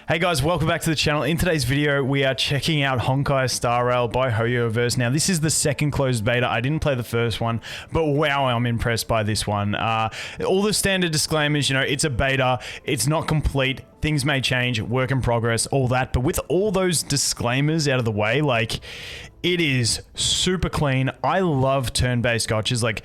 Hey guys, welcome back to the channel. In today's video, we are checking out Honkai Star Rail by Hoyoverse. Now, this is the second closed beta. I didn't play the first one, but wow, I'm impressed by this one. All the standard disclaimers, you know, it's a beta, it's not complete, things may change, work in progress, all that. But with all those disclaimers out of the way, like, it is super clean. I love turn-based gotchas. Like,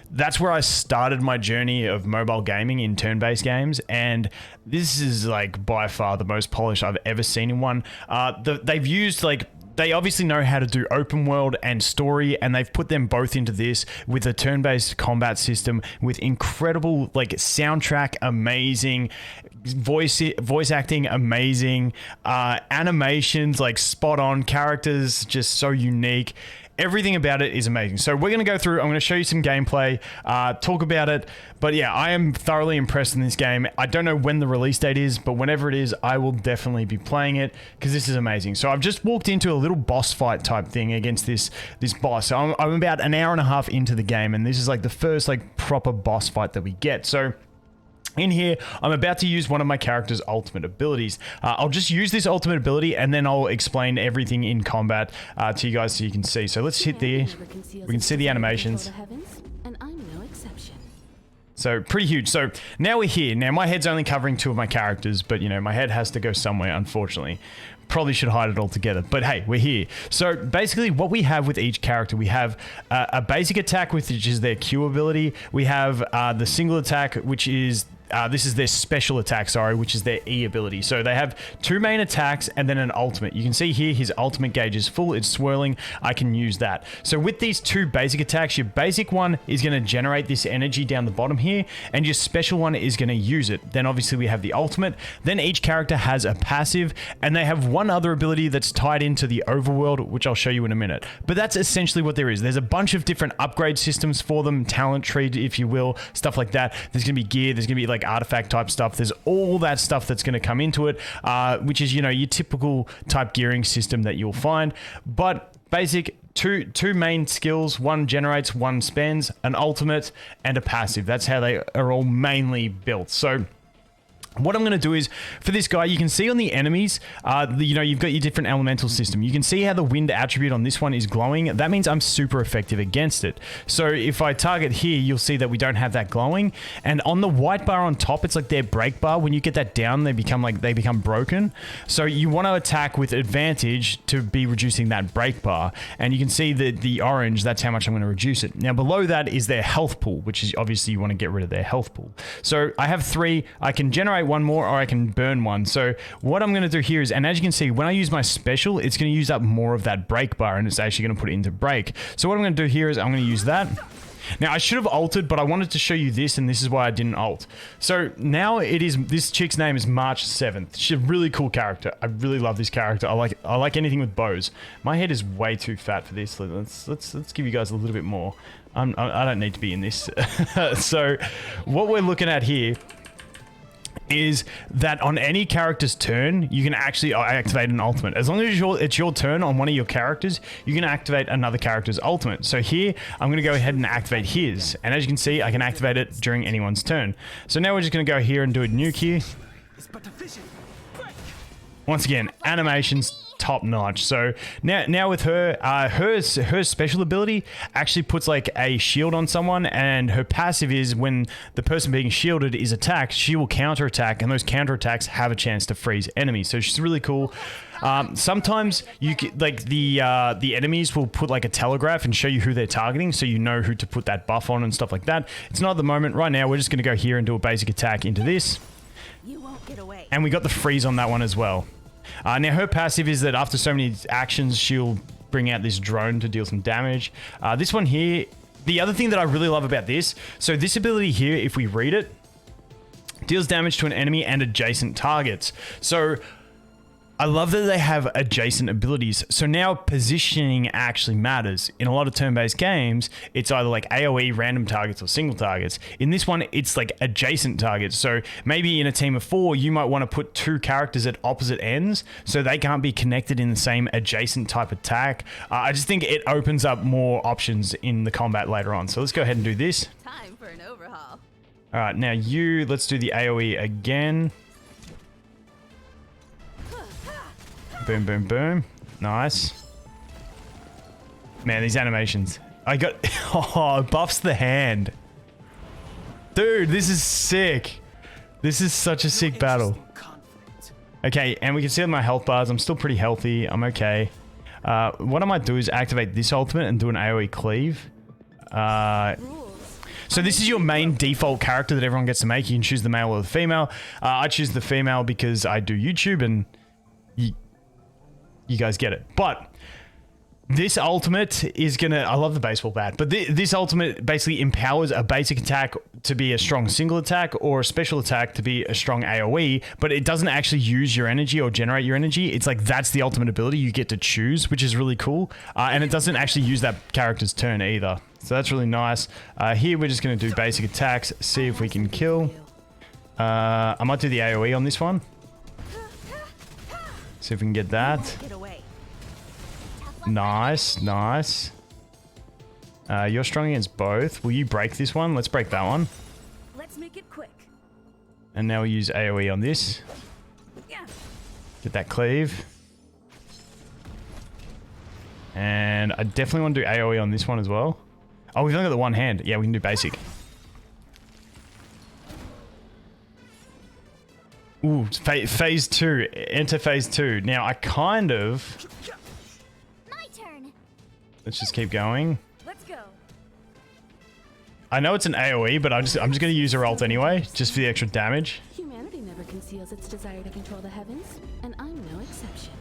that's where I started my journey of mobile gaming in turn-based games, and this is like by far the most polished I've ever seen in one. They've used they obviously know how to do open world and story, and they've put them both into this with a turn-based combat system with incredible soundtrack, amazing voice acting, amazing animations, spot on, characters just so unique. Everything about it is amazing. So we're going to go through, I'm going to show you some gameplay, talk about it. But yeah, I am thoroughly impressed in this game. I don't know when the release date is, but whenever it is, I will definitely be playing it because this is amazing. So I've just walked into a little boss fight type thing against this boss. So I'm about an hour and a half into the game, and this is the first proper boss fight that we get. So in here, I'm about to use one of my character's ultimate abilities. I'll just use this ultimate ability and then I'll explain everything in combat to you guys so you can see. So let's hit the, we can see the animations. So pretty huge. So now we're here. Now my head's only covering two of my characters, but you know, my head has to go somewhere, unfortunately. Probably should hide it all together, but hey, we're here. So basically what we have with each character, we have a basic attack, which is their Q ability. We have the single attack, which is this is their special attack, which is their E ability. So they have two main attacks and then an ultimate. You can see here his ultimate gauge is full, it's swirling. I can use that. So with these two basic attacks, your basic one is going to generate this energy down the bottom here, and your special one is going to use it. Then obviously we have the ultimate. Then each character has a passive, and they have one other ability that's tied into the overworld, which I'll show you in a minute. But that's essentially what there is. There's a bunch of different upgrade systems for them, talent tree, if you will, stuff like that. There's going to be gear, there's going to be artifact type stuff. There's all that stuff that's going to come into it, which is, you know, your typical type gearing system that you'll find. But basic, two main skills, one generates, one spends, an ultimate and a passive. That's how they are all mainly built. So what I'm going to do is, for this guy, you can see on the enemies, you know, you've got your different elemental system. You can see how the wind attribute on this one is glowing. That means I'm super effective against it. So if I target here, you'll see that we don't have that glowing. And on the white bar on top, it's like their break bar. When you get that down, they become broken. So you want to attack with advantage to be reducing that break bar. And you can see the orange, that's how much I'm going to reduce it. Now below that is their health pool, which is obviously you want to get rid of their health pool. So I have three. I can generate one more, or I can burn one. So what I'm going to do here is, and as you can see, when I use my special, it's going to use up more of that break bar, and it's actually going to put it into break. So what I'm going to do here is I'm going to use that. Now I should have ulted, but I wanted to show you this, and this is why I didn't ult. So now it is, this chick's name is March 7th. She's a really cool character. I really love this character. I like anything with bows. My head is way too fat for this. Let's give you guys a little bit more. I don't need to be in this. So what we're looking at here is that on any character's turn, you can actually activate an ultimate. As long as it's your turn on one of your characters, you can activate another character's ultimate. So here, I'm going to go ahead and activate his. And as you can see, I can activate it during anyone's turn. So now we're just going to go here and do a nuke here. Once again, animations top notch. So now with her, her special ability actually puts a shield on someone, and her passive is when the person being shielded is attacked, she will counter attack, and those counter attacks have a chance to freeze enemies. So she's really cool. Sometimes you get, the enemies will put a telegraph and show you who they're targeting, so you know who to put that buff on and stuff like that. It's not at the moment. Right now we're just going to go here and do a basic attack into this. You won't get away. And we got the freeze on that one as well. Now her passive is that after so many actions, she'll bring out this drone to deal some damage. This one here, the other thing that I really love about this, so this ability here, if we read it, deals damage to an enemy and adjacent targets. So I love that they have adjacent abilities. So now positioning actually matters. In a lot of turn-based games, it's either AoE random targets or single targets. In this one, it's adjacent targets. So maybe in a team of 4, you might want to put 2 characters at opposite ends so they can't be connected in the same adjacent type attack. I just think it opens up more options in the combat later on. So let's go ahead and do this. Time for an overhaul. All right, now let's do the AoE again. Boom, boom, boom. Nice. Man, these animations. I got... Oh, buffs the hand. Dude, this is sick. This is such a sick battle. Okay, and we can see on my health bars, I'm still pretty healthy. I'm okay. What I might do is activate this ultimate and do an AoE cleave. So this is your main default character that everyone gets to make. You can choose the male or the female. I choose the female because I do YouTube and you guys get it. But this ultimate is gonna... I love the baseball bat, but this ultimate basically empowers a basic attack to be a strong single attack or a special attack to be a strong AoE, but it doesn't actually use your energy or generate your energy. It's like that's the ultimate ability you get to choose, which is really cool. And it doesn't actually use that character's turn either. So that's really nice. Here we're just gonna do basic attacks, see if we can kill. I might do the AoE on this one. See if we can get that. Nice, nice. You're strong against both. Will you break this one? Let's break that one. Let's make it quick. And now we use AoE on this. Get that cleave. And I definitely want to do AoE on this one as well. Oh, we've only got the one hand. Yeah, we can do basic. Ooh, phase 2. Enter phase 2. Now, I kind of... Let's just keep going. Let's go. I know it's an AoE, but I'm just going to use her ult anyway, just for the extra damage. Humanity never conceals its desire to control the heavens, and I'm no exception.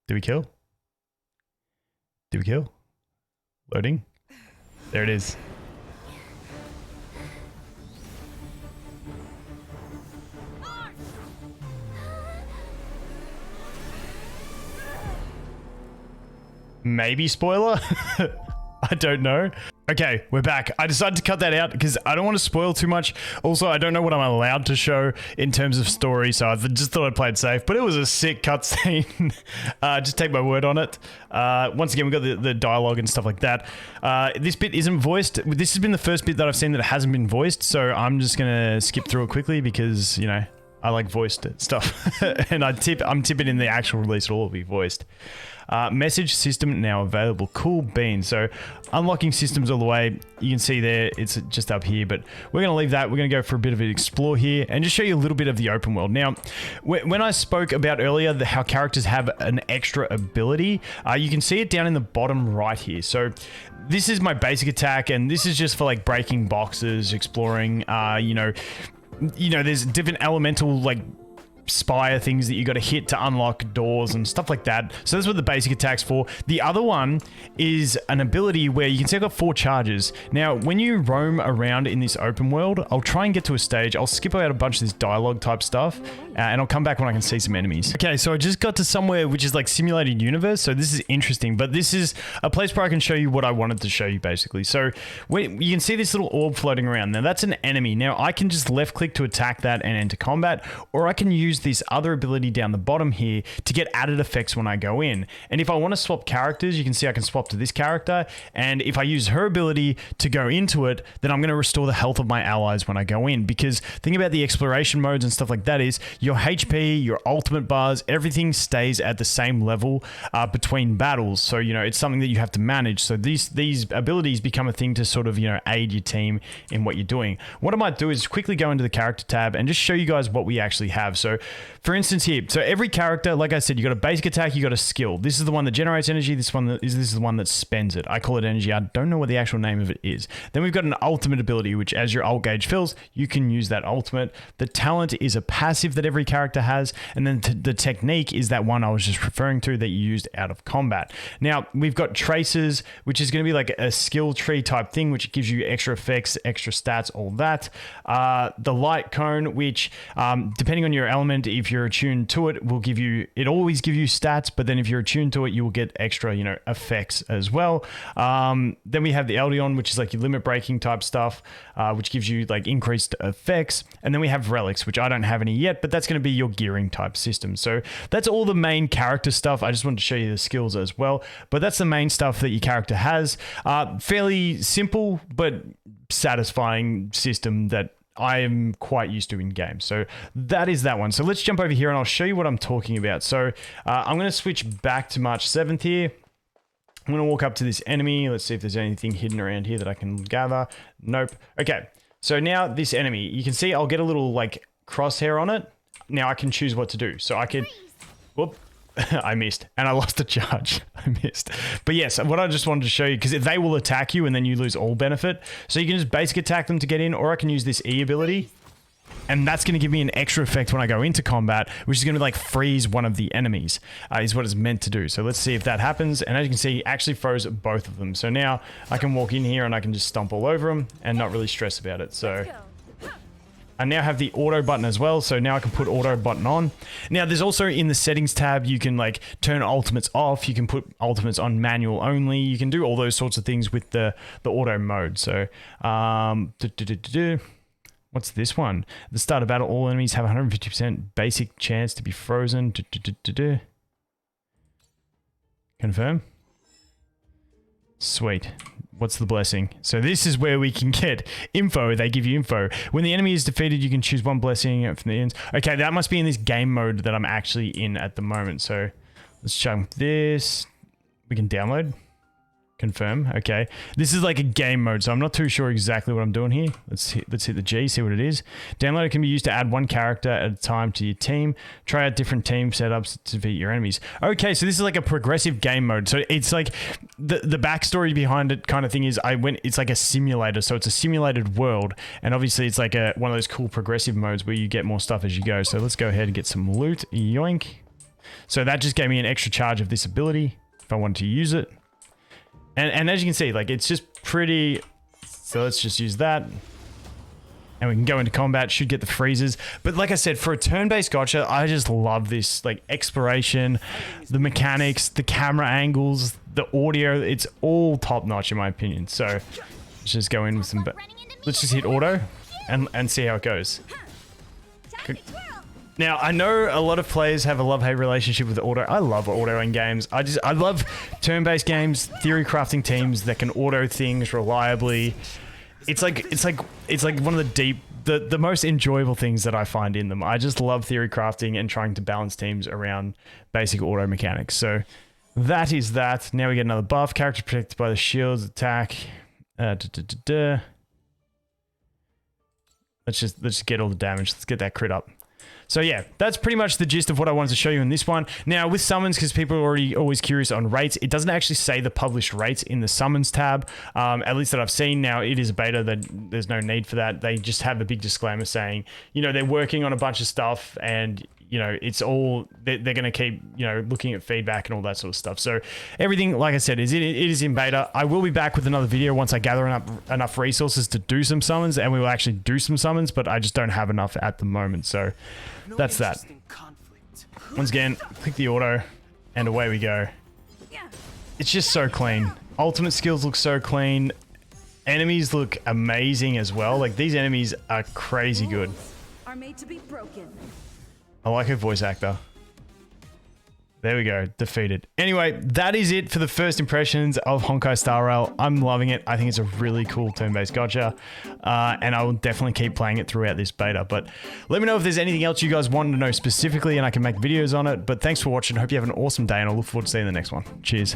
Did we kill? Did we kill? Loading. There it is. Maybe spoiler? I don't know. Okay, we're back. I decided to cut that out because I don't want to spoil too much. Also, I don't know what I'm allowed to show in terms of story, so I just thought I'd play it safe. But it was a sick cutscene. Just take my word on it. Once again, we got the dialogue and stuff like that. This bit isn't voiced. This has been the first bit that I've seen that hasn't been voiced, so I'm just gonna skip through it quickly because, you know, I like voiced stuff. And I'm tipping in the actual release it'll all be voiced. Message system now available. Cool beans. So unlocking systems all the way. You can see there, it's just up here, but we're going to leave that. We're going to go for a bit of an explore here and just show you a little bit of the open world. Now, when I spoke about earlier how characters have an extra ability, you can see it down in the bottom right here. So this is my basic attack, and this is just for like breaking boxes, exploring, you know, there's different elemental like spire things that you got to hit to unlock doors and stuff like that. So that's what the basic attack's for. The other one is an ability where you can see I've got 4 charges. Now, when you roam around in this open world, I'll try and get to a stage. I'll skip out a bunch of this dialogue type stuff, and I'll come back when I can see some enemies. Okay, so I just got to somewhere which is like simulated universe, so this is interesting, but this is a place where I can show you what I wanted to show you, basically. So you can see this little orb floating around. Now, that's an enemy. Now, I can just left click to attack that and enter combat, or I can use this other ability down the bottom here to get added effects when I go in. And if I want to swap characters, you can see I can swap to this character, and if I use her ability to go into it, then I'm going to restore the health of my allies when I go in. Because think about the exploration modes and stuff like that is your HP, your ultimate bars, everything stays at the same level between battles. So, you know, it's something that you have to manage. So these abilities become a thing to sort of, you know, aid your team in what you're doing. What I might do is quickly go into the character tab and just show you guys what we actually have. So for instance here, so every character, like I said, you got a basic attack, you got a skill. This is the one that generates energy. This is the one that spends it. I call it energy. I don't know what the actual name of it is. Then we've got an ultimate ability, which as your ult gauge fills, you can use that ultimate. The talent is a passive that every character has. And then the technique is that one I was just referring to that you used out of combat. Now we've got traces, which is going to be like a skill tree type thing, which gives you extra effects, extra stats, all that. The light cone, which depending on your element, if you're attuned to it, will give you, it always give you stats, but then if you're attuned to it, you will get extra, you know, effects as well. Then we have the Eldion, which is like your limit breaking type stuff, which gives you like increased effects. And then we have relics, which I don't have any yet, but that's going to be your gearing type system. So that's all the main character stuff. I just wanted to show you the skills as well, but that's the main stuff that your character has. Fairly simple, but satisfying system that I'm quite used to in games. So that is that one. So let's jump over here and I'll show you what I'm talking about. So I'm going to switch back to March 7th here. I'm going to walk up to this enemy. Let's see if there's anything hidden around here that I can gather. Nope. Okay. So now this enemy, you can see I'll get a little like crosshair on it. Now I can choose what to do. So I can, whoop, I missed and I lost a charge. I missed. But yes, what I just wanted to show you, because they will attack you and then you lose all benefit. So you can just basic attack them to get in, or I can use this E ability. And that's going to give me an extra effect when I go into combat, which is going to like freeze one of the enemies, is what it's meant to do. So let's see if that happens. And as you can see, it actually froze both of them. So now I can walk in here and I can just stomp all over them and not really stress about it. So I now have the auto button as well. So now I can put auto button on. Now there's also in the settings tab, you can like turn ultimates off. You can put ultimates on manual only. You can do all those sorts of things with the auto mode. So, what's this one? At the start of battle, all enemies have 150% basic chance to be frozen. Confirm. Sweet. What's the blessing? So this is where we can get info. They give you info. When the enemy is defeated, you can choose one blessing from the ends. Okay, that must be in this game mode that I'm actually in at the moment. So let's jump this. We can download. Confirm. Okay. This is like a game mode, so I'm not too sure exactly what I'm doing here. Let's hit the G, see what it is. Downloader can be used to add one character at a time to your team. Try out different team setups to defeat your enemies. Okay, so this is like a progressive game mode. So it's like the backstory behind it kind of thing is it's like a simulator, so it's a simulated world, and obviously it's like one of those cool progressive modes where you get more stuff as you go. So let's go ahead and get some loot. Yoink. So that just gave me an extra charge of this ability if I wanted to use it. And as you can see, like it's just pretty, so let's just use that. And we can go into combat, should get the freezes. But like I said, for a turn-based gacha, I just love this, like exploration, the mechanics, the camera angles, the audio, it's all top-notch in my opinion. So let's just go in with some, let's just hit auto and see how it goes. Now, I know a lot of players have a love-hate relationship with auto. I love auto in games. I love turn-based games, theory crafting teams that can auto things reliably. It's like one of the most enjoyable things that I find in them. I just love theory crafting and trying to balance teams around basic auto mechanics. So that is that. Now we get another buff. Character protected by the shields, attack. Let's just get all the damage. Let's get that crit up. So yeah, that's pretty much the gist of what I wanted to show you in this one. Now with summons, because people are already always curious on rates, it doesn't actually say the published rates in the summons tab, at least that I've seen. Now it is a beta, that there's no need for that. They just have a big disclaimer saying, you know, they're working on a bunch of stuff and you know, it's all, they're going to keep, you know, looking at feedback and all that sort of stuff. So everything, like I said, it is in beta. I will be back with another video once I gather enough resources to do some summons, and we will actually do some summons, but I just don't have enough at the moment. So that's that. Once again, click the auto and away we go. It's just so clean. Ultimate skills look so clean. Enemies look amazing as well. Like these enemies are crazy good. Are made to be broken. I like her voice actor. There we go, defeated. Anyway, that is it for the first impressions of Honkai Star Rail. I'm loving it. I think it's a really cool turn-based gacha, and I will definitely keep playing it throughout this beta. But let me know if there's anything else you guys want to know specifically, and I can make videos on it. But thanks for watching. Hope you have an awesome day, and I look forward to seeing you in the next one. Cheers.